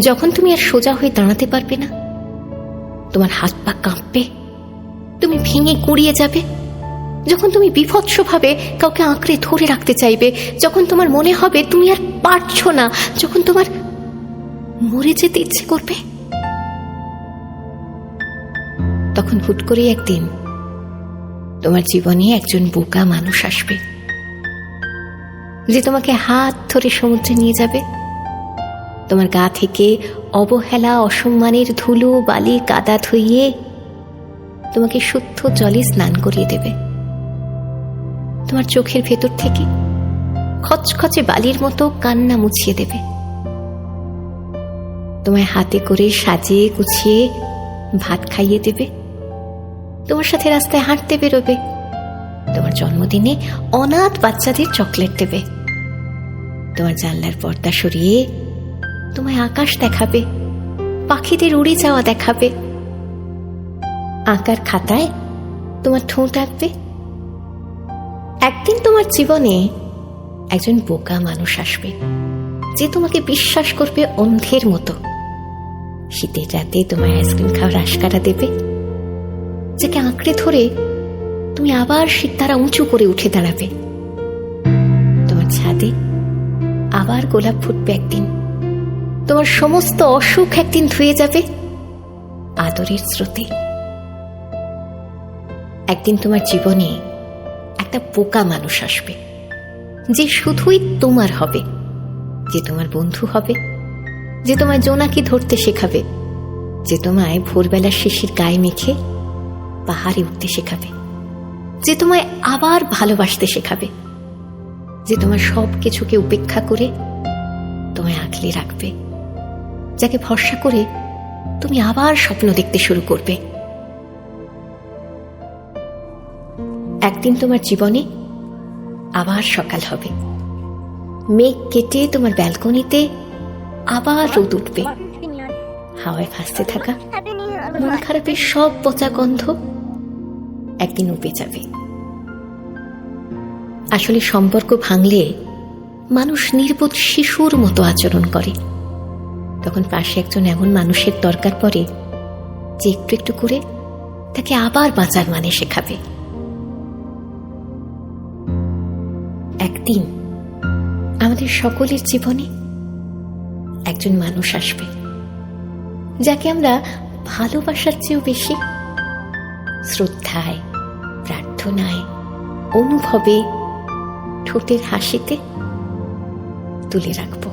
যখন তুমি আর সোজা হয়ে দাঁড়াতে পারবে না, তোমার হাত পা কাঁপবে, তুমি ভেঙে কুড়িয়ে যাবে, যখন তুমি বিভৎসভাবে কাউকে আঁকড়ে ধরে রাখতে চাইবে, যখন তোমার মনে হবে তুমি আর পারছো না, যখন তোমার মরে যেতে ইচ্ছে করবে, তখন হুট করে একদিন তোমার জীবনে একজন বোকা মানুষ আসবে, যে তোমাকে হাত ধরে সমুদ্রে নিয়ে যাবে, তোমার গা থেকে অবহেলা অসম্মানের ধুলো বালি কাদা ধুইয়ে তোমাকে শুদ্ধ জলে স্নান করিয়ে দেবে, তোমার চোখের ভেতর থেকে খচখচে বালির মতো কান্না মুছিয়ে দেবে, তোমায় হাতে করে সাজিয়ে গুছিয়ে ভাত খাইয়ে দেবে, তোমার সাথে রাস্তায় হাঁটতে বেরোবে, তোমার জন্মদিনে অনাথ বাচ্চাদের চকলেট দেবে, তোমার জানলার পর্দা সরিয়ে তোমায় আকাশ দেখাবে, পাখিদের উড়ে যাওয়া দেখাবে, আঁকার খাতায় তোমার ঠোঁট আঁকবে। একদিন তোমার জীবনে একজন বোকা মানুষ আসবে, যে তোমাকে বিশ্বাস করবে অন্ধের মতো, শীতের রাতে তোমায় আইসক্রিম খাওয়ার আশকারা দেবে, যাকে আঁকড়ে ধরে তুমি আবার সিতারা উঁচু করে উঠে দাঁড়াবে, তোমার ছাদে আবার গোলাপ ফুটবে একদিন, তোমার সমস্ত অসুখ একদিন ধুয়ে যাবে আদরের স্রোতে। একদিন তোমার জীবনে একটা বোকা মানুষ আসবে, যে শুধুই তোমার হবে, যে তোমার বন্ধু হবে, যে তোমায় জোনাকি ধরতে শেখাবে, যে তোমায় ভোরবেলার শিশির গায়ে মেখে পাহাড়ে উঠতে শেখাবে, যে তোমায় আবার ভালোবাসতে শেখাবে, যে তোমার সব কিছুকে উপেক্ষা করে তোমায় আঁকলে রাখবে, যাকে ভরসা করে তুমি আবার স্বপ্ন দেখতে শুরু করবে। একদিন তোমার জীবনে আবার সকাল হবে, মেঘ কেটে তোমার ব্যালকনিতে আবার রোদ উঠবে, হাওয়ায় ভাসতে থাকা মন খারাপের সব পচা গন্ধ একদিন উপে যাবে। আসলে সম্পর্ক ভাঙলে মানুষ নির্বোধ শিশুর মতো আচরণ করে, তখন পাশে একজন এমন মানুষের দরকার পড়ে, যে একটু একটু করে তাকে আবার বাঁচার মানে শেখাবে। একদিন আমাদের সকলের জীবনে একজন মানুষ আসবে, যাকে আমরা ভালোবাসার চেয়েও বেশি শ্রদ্ধায়, প্রার্থনায়, অনুভবে, ঠোঁটের হাসিতে তুলে রাখবো।